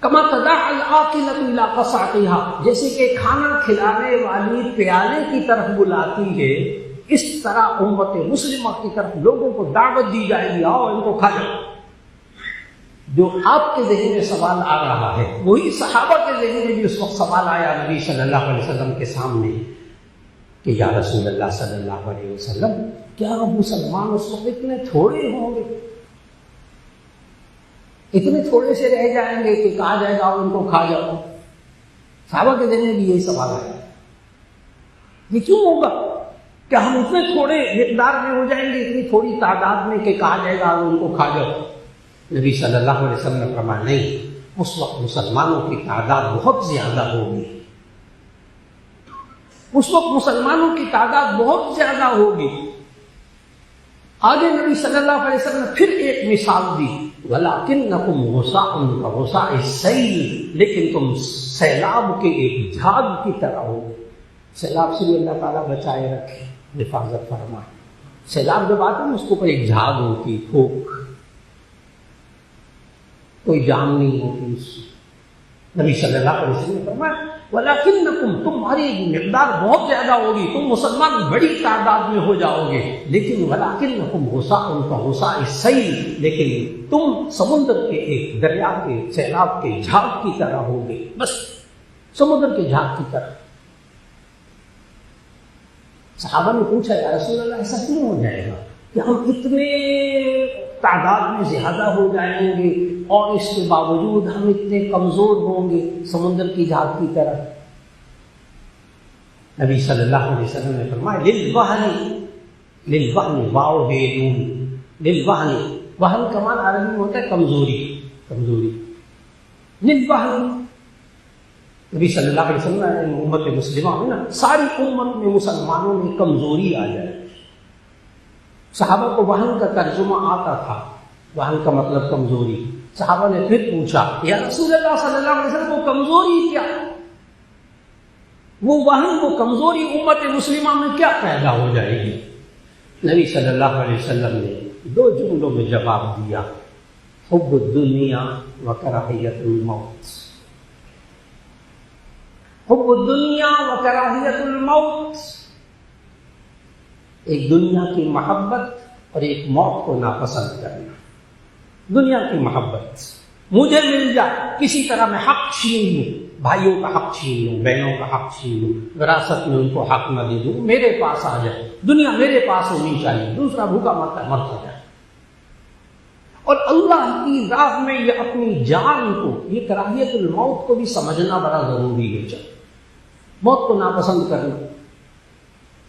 کما تدع العاقلۃ الی قصعتها، جیسے کہ کھانا کھلانے والی پیالے کی طرف بلاتی ہے، اس طرح امت مسلمہ کی طرف لوگوں کو دعوت دی جائے گی، آؤ ان کو کھا جاؤ. جو آپ کے ذہن میں سوال آ رہا ہے وہی صحابہ کے ذہن میں بھی اس وقت سوال آیا نبی صلی اللہ علیہ وسلم کے سامنے کہ یا رسول اللہ صلی اللہ علیہ وسلم، کیا مسلمان اس وقت اتنے تھوڑے ہوں گے، اتنے تھوڑے سے رہ جائیں گے کہ کہا جائے گا ان کو کھا جاؤ؟ صحابہ کے ذہن میں بھی یہی سوال آیا. یہ کیوں ہوگا کہ ہم اتنے تھوڑے مقدار میں ہو جائیں گے، اتنی تھوڑی تعداد میں کہ کہا جائے گا ان کو کھا جاؤ؟ نبی صلی اللہ علیہ وسلم نے فرمایا نہیں، اس وقت مسلمانوں کی تعداد بہت زیادہ ہوگی، اس وقت مسلمانوں کی تعداد بہت زیادہ ہوگی. آگے نبی صلی اللہ علیہ وسلم نے پھر ایک مثال دی، وَلَكِنَّكُمْ غُصَاءٌ كَغُصَاءِ السَّيْلِ، لیکن تم سیلاب کے ایک جھاگ کی طرح ہو. سیلاب سے بھی اللہ تعالیٰ بچائے رکھے، حفاظت فرمائے. سیلاب جب آتا ہے اس کو پر ایک جھاگ ہوتی، پھوک، کوئی جان نہیں ہوتی اس. نبی صلی اللہ علیہ وسلم نے فرمایا وَلَكِنَّكُمْ، تمہاری مقدار بہت زیادہ ہوگی، تم مسلمان بڑی تعداد میں ہو جاؤ گے، لیکن وَلَكِنَّكُمْ غُصَاءٌ كَغُصَاءِ السَّيْلِ، لیکن تم سمندر کے ایک دریا کے سیلاب کے جھاگ کی طرح ہوگے، بس سمندر کے جھاگ کی طرح. صحابہ نے پوچھا یا رسول اللہ ایسا کیوں ہو جائے گا؟ کہ ہم اتنے تعداد میں زیادہ ہو جائیں گے اور اس کے باوجود ہم اتنے کمزور ہوں گے سمندر کی جھاگ کی طرح. نبی صلی اللہ علیہ وسلم نے فرمایا للوہن واو ہے نون للوہن. وہن کا معنی عربی میں ہوتا ہے کمزوری. للوہن نبی صلی اللہ علیہ وسلم نے امت مسلمہ میں نا ساری امت میں مسلمانوں میں کمزوری آ جائے. صحابہ کو وہن کا ترجمہ آتا تھا. وہن کا مطلب کمزوری. صحابہ نے پھر پوچھا یا رسول اللہ صلی اللہ علیہ وسلم وہ کمزوری کیا؟ وہ وہن کو کمزوری امت مسلمہ میں کیا پیدا ہو جائے گی؟ نبی صلی اللہ علیہ وسلم نے 2 جملوں میں جواب دیا. حب الدنیا و کراہیت الموت. حب الدنیا و کراہیت الموت. ایک دنیا کی محبت اور ایک موت کو ناپسند کرنا. دنیا کی محبت مجھے مل جائے کسی طرح میں حق چھین لوں, بھائیوں کا حق چھین لوں, بہنوں کا حق چھین لوں, وراثت میں ان کو حق نہ دے دوں, میرے پاس آ جائے, دنیا میرے پاس ہونی چاہیے, دوسرا بھوکا مرتا جائے. اور اللہ کی راہ میں یہ اپنی جان کو, یہ کراہیت الموت کو بھی سمجھنا بڑا ضروری ہے. چل موت کو ناپسند کرنا,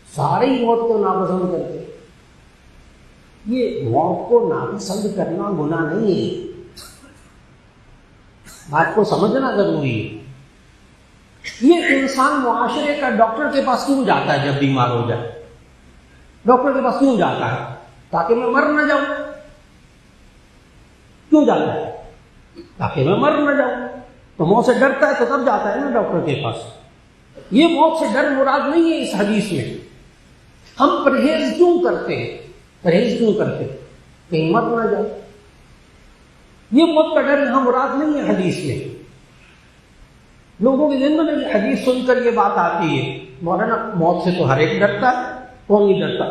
سارے ہی موت کو ناپسند کرتے. یہ موت کو ناپسند کرنا گناہ نہیں ہے, بات کو سمجھنا ضروری ہے. یہ انسان معاشرے کا ڈاکٹر کے پاس کیوں جاتا ہے جب بیمار ہو جائے؟ ڈاکٹر کے پاس کیوں جاتا ہے؟ تاکہ میں مر نہ جاؤں. کیوں جاتا ہے؟ تاکہ میں مر نہ جاؤں. تو موت سے ڈرتا ہے تو تب جاتا ہے نا ڈاکٹر کے پاس. یہ موت سے ڈر مراد نہیں ہے اس حدیث میں. ہم پرہیز کیوں کرتے ہیں؟ پرہیز کیوں کرتے ہیں؟ کہیں مر نہ جائے. یہ موت کا ڈر یہاں مراد نہیں ہے حدیث میں. لوگوں کے ذہن میں یہ حدیث سن کر یہ بات آتی ہے مولانا موت سے تو ہر ایک ڈرتا ہے, کون نہیں ڈرتا؟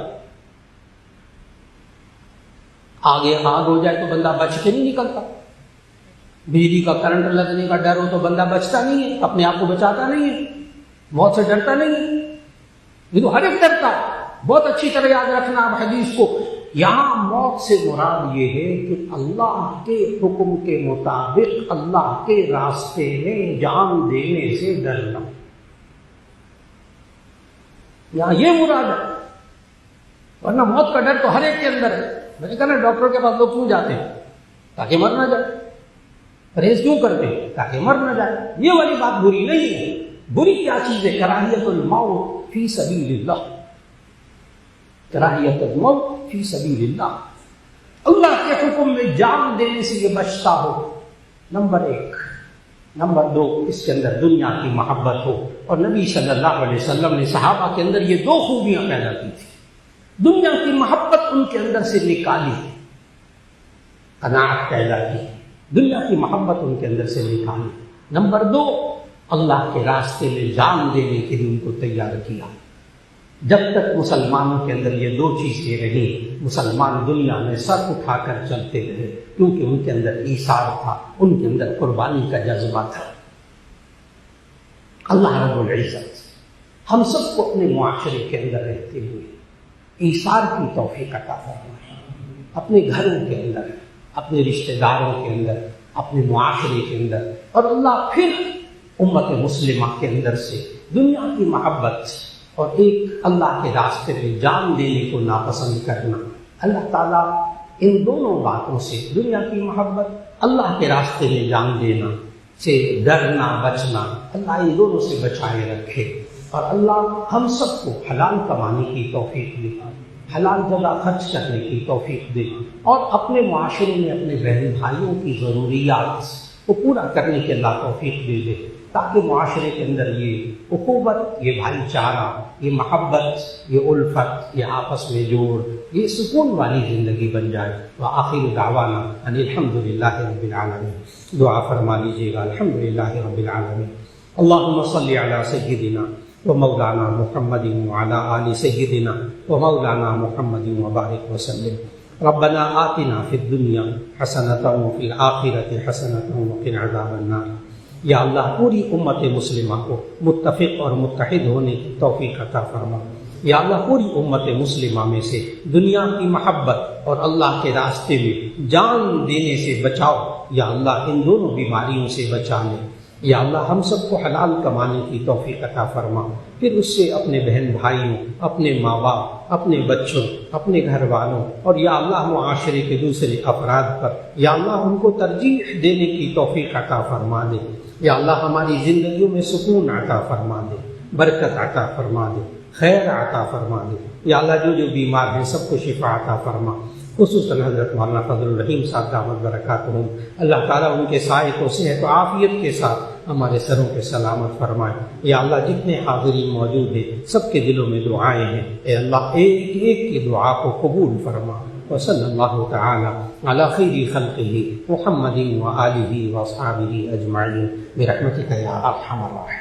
آگے آگ ہو جائے تو بندہ بچ کے نہیں نکلتا. بجلی کا کرنٹ لگنے کا ڈر ہو تو بندہ بچتا نہیں ہے, اپنے آپ کو بچاتا نہیں ہے, موت سے ڈرتا نہیں ہے. یہ تو ہر ایک ڈرتا ہے. بہت اچھی طرح یاد رکھنا آپ حدیث کو. یہاں موت سے مراد یہ ہے کہ اللہ کے حکم کے مطابق اللہ کے راستے میں جان دینے سے ڈرنا. یہاں یہ مراد ہے, ورنہ موت کا ڈر تو ہر ایک کے اندر ہے. میں نے کہا نا ڈاکٹر کے پاس لوگ کیوں جاتے ہیں؟ تاکہ مر نہ جائے. پرہیز کیوں کرتے ہیں؟ تاکہ مر نہ جائے. یہ والی بات بری نہیں ہے. بری کیا چیز ہے؟ کراہیت الموت فی سبیل اللہ. کراہیت الموت فی سبیل اللہ. اللہ کے حکم میں جان دینے سے یہ بچتا ہو. نمبر 1. نمبر 2, اس کے اندر دنیا کی محبت ہو. اور نبی صلی اللہ علیہ وسلم نے صحابہ کے اندر یہ 2 خوبیاں پیدا کی تھی. دنیا کی محبت ان کے اندر سے نکالی, قناعت پیدا کی. دنیا کی محبت ان کے اندر سے نکالی. نمبر 2, اللہ کے راستے میں جان دینے کے لیے ان کو تیار کیا. جب تک مسلمانوں کے اندر یہ 2 چیزیں رہی, مسلمان دنیا میں سر اٹھا کر چلتے رہے, کیونکہ ان کے اندر ایثار تھا, ان کے اندر قربانی کا جذبہ تھا. اللہ رب العزت ہم سب کو اپنے معاشرے کے اندر رہتے ہوئے ایثار کی توفیق عطا فرمائے. اپنے گھروں کے اندر, اپنے رشتہ داروں کے اندر, اپنے معاشرے کے اندر, اور اللہ پھر امت مسلمہ کے اندر سے دنیا کی محبت اور ایک اللہ کے راستے میں جان دینے کو ناپسند کرنا. اللہ تعالیٰ ان دونوں باتوں سے, دنیا کی محبت, اللہ کے راستے میں جان دینا سے ڈرنا بچنا, اللہ ان دونوں سے بچائے رکھے. اور اللہ ہم سب کو حلال کمانے کی توفیق دے, حلال جگہ خرچ کرنے کی توفیق دے, اور اپنے معاشرے میں اپنے بہن بھائیوں کی ضروریات کو پورا کرنے کے اللہ توفیق دے دے, تاکہ معاشرے کے اندر یہ اخوت, یہ بھائی چارہ, یہ محبت, یہ الفت, یہ آپس میں جوڑ, یہ سکون والی زندگی بن جائے. وآخر دعوانا ان الحمدللہ رب العالمین. دعا فرما لیجیے گا. الحمدللہ رب العالمین. اللہم صلی علی سیدنا ومولانا محمد وعلی آل سیدنا ومولانا محمد وبارک وسلم. ربنا آتنا فی الدنیا حسنۃ وفی الآخرۃ حسنۃ وقنا عذاب النار. یا اللہ پوری امت مسلمہ کو متفق اور متحد ہونے کی توفیق عطا فرما. یا اللہ پوری امت مسلمہ میں سے دنیا کی محبت اور اللہ کے راستے میں جان دینے سے بچاؤ، یا اللہ ان دونوں بیماریوں سے بچا لے۔ یا اللہ ہم سب کو حلال کمانے کی توفیق عطا فرما، پھر اس سے اپنے بہن بھائیوں، اپنے ماں باپ، اپنے بچوں، اپنے گھر والوں اور یا اللہ معاشرے کے دوسرے افراد پر یا اللہ ان کو ترجیح دینے کی توفیق عطا فرما دے۔ یا اللہ ہماری زندگیوں میں سکون عطا فرما دے، برکت عطا فرما دے، خیر عطا فرما دے۔ یا اللہ جو بیمار ہیں سب کو شفا عطا فرما، خصوصاً حضرت مولانا فضل الرحیم صاحب دامت برکاتہم، اللہ تعالیٰ ان کے سائے کو صحت و عافیت کے ساتھ ہمارے سروں پہ سلامت فرمائے۔ یا اللہ جتنے حاضرین موجود ہیں سب کے دلوں میں دعائیں ہیں، اے اللہ ایک ایک کی دعا کو قبول فرما۔ وصلی اللہ تعالی علی خیر خلقہ محمد وآلہ واصحابہ اجمعین برحمتک یا ارحم الراحمین۔